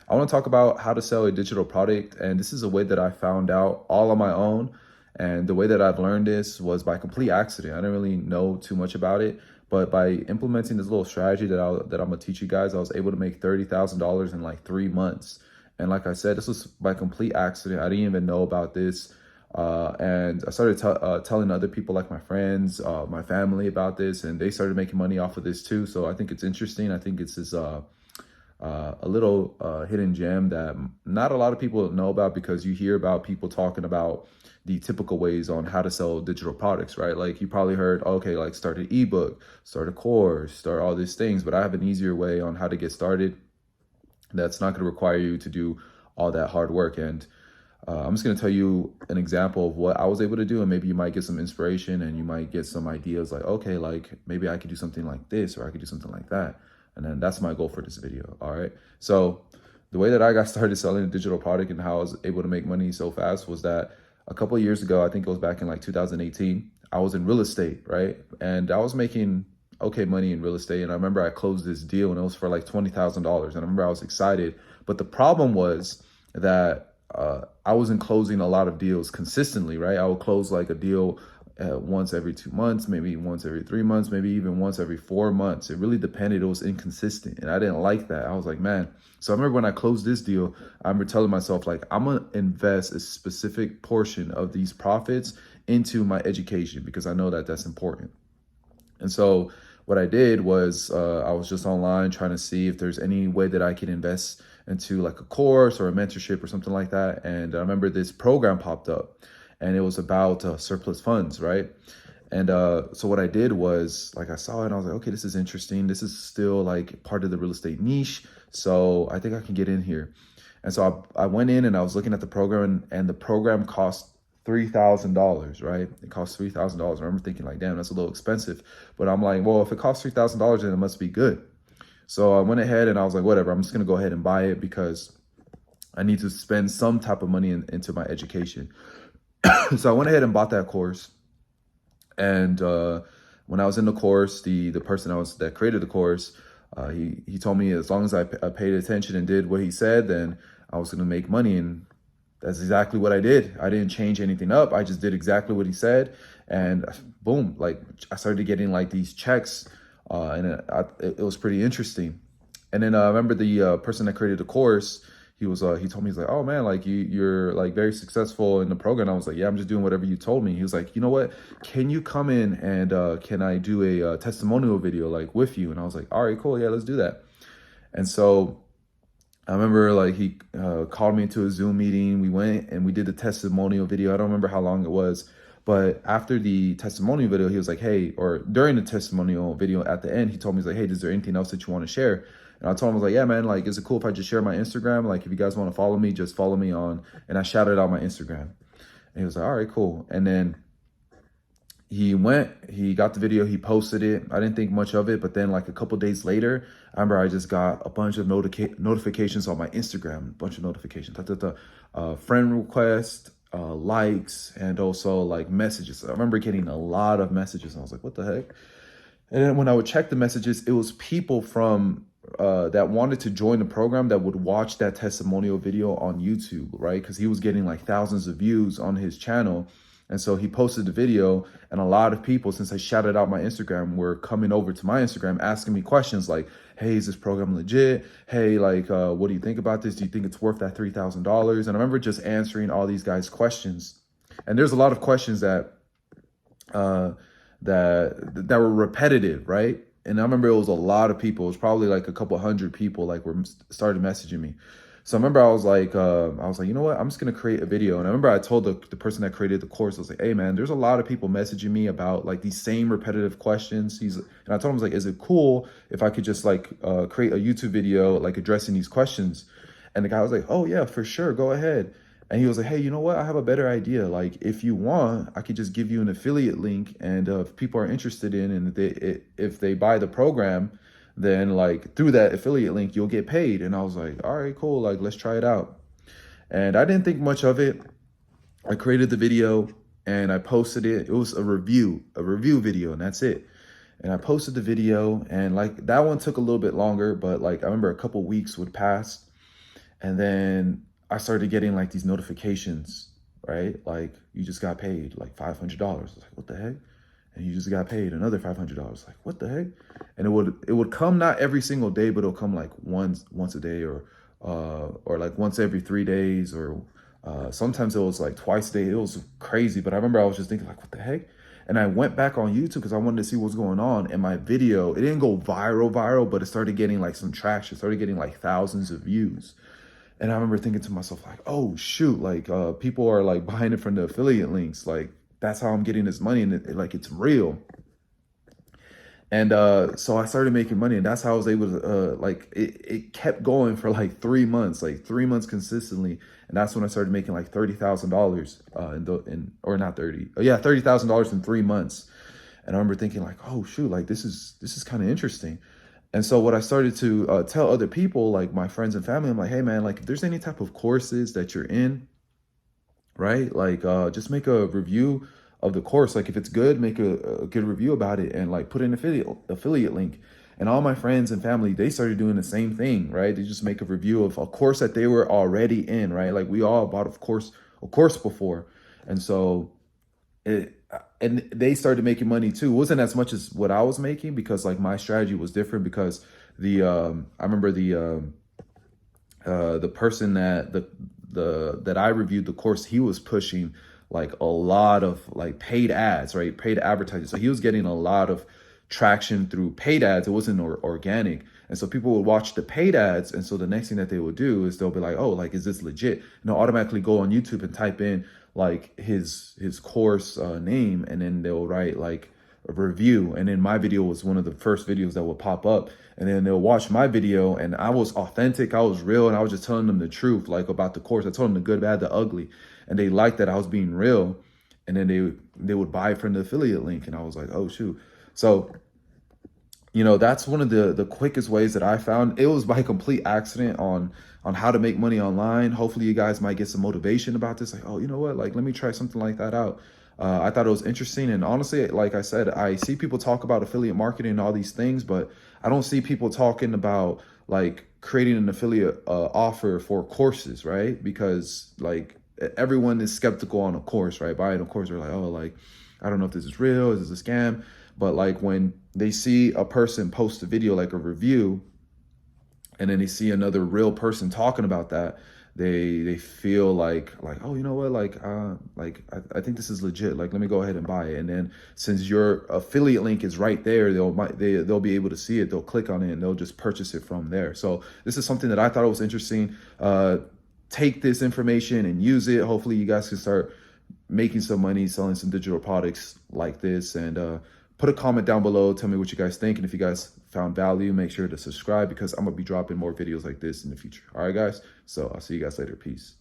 I want to talk about how to sell a digital product. And this is a way that I found out all on my own. And the way that I've learned this was by complete accident. I didn't really know too much about it, but by implementing this little strategy that I'm gonna teach you guys, I was able to make $30,000 in like 3 months. And like I said, this was by complete accident. I didn't even know about this. And I started telling other people, like my friends, my family, about this, and they started making money off of this too. So I think it's interesting. I think it's this a little hidden gem that not a lot of people know about, because you hear about people talking about the typical ways on how to sell digital products, right? Like you probably heard, okay, like start an ebook, start a course, start all these things, but I have an easier way on how to get started that's not going to require you to do all that hard work. And I'm just going to tell you an example of what I was able to do, and maybe you might get some inspiration and you might get some ideas like, okay, like maybe I could do something like this, or I could do something like that. And then that's my goal for this video. All right. So the way that I got started selling a digital product and how I was able to make money so fast was that a couple of years ago, I think it was back in like 2018, I was in real estate, right? And I was making okay money in real estate. And I remember I closed this deal and it was for like $20,000. And I remember I was excited. But the problem was that I wasn't closing a lot of deals consistently, right? I would close like a deal once every 2 months, maybe once every 3 months, maybe even once every 4 months. It really depended. It was inconsistent. And I didn't like that. I was like, man. So I remember when I closed this deal, I remember telling myself, like, I'm going to invest a specific portion of these profits into my education, because I know that that's important. And so what I did was I was just online trying to see if there's any way that I could invest into like a course or a mentorship or something like that. And I remember this program popped up, and it was about surplus funds, right? And so what I did was, like, I saw it and I was like, okay, this is interesting. This is still like part of the real estate niche. So I think I can get in here. And so I went in and I was looking at the program, and the program cost $3,000, right? It costs $3,000. I remember thinking like, damn, that's a little expensive. But I'm like, well, if it costs $3,000, then it must be good. So I went ahead and I was like, whatever, I'm just going to go ahead and buy it, because I need to spend some type of money into my education. So I went ahead and bought that course. And when I was in the course, the person that created the course, he told me as long as I paid attention and did what he said, then I was going to make money. And that's exactly what I did. I didn't change anything up. I just did exactly what he said. And boom, like I started getting like these checks, and it was pretty interesting. And then I remember the person that created the course, he told me, he's like, oh man, like you're like very successful in the program. I was like, yeah, I'm just doing whatever you told me. He was like, you know what, can you come in and can I do a testimonial video like with you? And I was like, all right, cool, yeah, let's do that. And so I remember like he called me into a Zoom meeting. We went and we did the testimonial video. I don't remember how long it was, but after the testimonial video, he was like, hey, or during the testimonial video at the end, he told me, he's like, hey, is there anything else that you want to share? And I told him, I was like, yeah, man, like, is it cool if I just share my Instagram? Like, if you guys want to follow me, just follow me on. And I shouted out my Instagram. And he was like, all right, cool. And then he got the video, he posted it. I didn't think much of it, but then like a couple days later, I remember I just got a bunch of notifications on my Instagram, a bunch of notifications, friend requests, likes, and also like messages. I remember getting a lot of messages, and I was like, what the heck? And then when I would check the messages, it was people from that wanted to join the program that would watch that testimonial video on YouTube, right? Because he was getting like thousands of views on his channel. And so he posted the video, and a lot of people, since I shouted out my Instagram, were coming over to my Instagram asking me questions like, hey, is this program legit? Hey, like, what do you think about this? Do you think it's worth that $3,000? And I remember just answering all these guys' questions. And there's a lot of questions that were repetitive, right? And I remember it was a lot of people. It was probably like a couple hundred people like were started messaging me. So I remember I was like, you know what? I'm just gonna create a video. And I remember I told the person that created the course, I was like, hey man, there's a lot of people messaging me about like these same repetitive questions. And I told him, I was like, is it cool if I could just like create a YouTube video like addressing these questions? And the guy was like, oh yeah, for sure, go ahead. And he was like, hey, you know what? I have a better idea. Like, if you want, I could just give you an affiliate link. And if people are interested in, and if they buy the program, then like through that affiliate link, you'll get paid. And I was like, all right, cool. Like, let's try it out. And I didn't think much of it. I created the video and I posted it. It was a review video, and that's it. And I posted the video, and like that one took a little bit longer, but like I remember a couple weeks would pass. And then I started getting like these notifications, right? Like you just got paid like $500. I was like, what the heck? And you just got paid another $500. Like, what the heck? And it would come not every single day, but it'll come like once a day, or like once every 3 days, or sometimes it was like twice a day. It was crazy. But I remember I was just thinking like, what the heck? And I went back on YouTube because I wanted to see what's going on. And my video, it didn't go viral, but it started getting like some traction, started getting like thousands of views. And I remember thinking to myself, like, oh shoot, like people are like buying it from the affiliate links. Like that's how I'm getting this money, and like it's real. And so I started making money, and that's how I was able to like it kept going for like 3 months, like 3 months consistently. And that's when I started making like $30,000 in or not 30, oh yeah, $30,000 in 3 months. And I remember thinking like, oh shoot, like this is kind of interesting. And so what I started to tell other people, like my friends and family, I'm like, hey man, like if there's any type of courses that you're in, right? Like just make a review of the course. Like if it's good, make a good review about it, and like put an affiliate link. And all my friends and family, they started doing the same thing, right? They just make a review of a course that they were already in, right? Like we all bought a course before. And so and they started making money too. It wasn't as much as what I was making, because like my strategy was different, because I remember the person that I reviewed the course, he was pushing like a lot of like paid ads, right? Paid advertising. So he was getting a lot of traction through paid ads. It wasn't organic. And so people would watch the paid ads. And so the next thing that they would do is they'll be like, oh, like, is this legit? And they'll automatically go on YouTube and type in like his course name, and then they'll write like a review. And then my video was one of the first videos that would pop up. And then they'll watch my video, and I was authentic, I was real, and I was just telling them the truth, like about the course. I told them the good, bad, the ugly, and they liked that I was being real. And then they would buy from the affiliate link, and I was like, oh shoot. So that's one of the quickest ways that I found. It was by complete accident on how to make money online. Hopefully you guys might get some motivation about this, like, oh, you know what, like let me try something like that out. I thought it was interesting. And honestly, like I said, I see people talk about affiliate marketing and all these things, but I don't see people talking about like creating an affiliate offer for courses, right? Because like everyone is skeptical on a course, right? Buying a course, they're like, oh, like, I don't know if this is real, is this a scam? But like when they see a person post a video, like a review, and then they see another real person talking about that, they feel like, oh, you know what, like I think this is legit, like let me go ahead and buy it. And then since your affiliate link is right there, they'll be able to see it, they'll click on it, and they'll just purchase it from there. So this is something that I thought was interesting. Take this information and use it. Hopefully you guys can start making some money selling some digital products like this. And put a comment down below, tell me what you guys think. And if you guys found value, make sure to subscribe, because I'm gonna be dropping more videos like this in the future. All right, guys. So I'll see you guys later. Peace.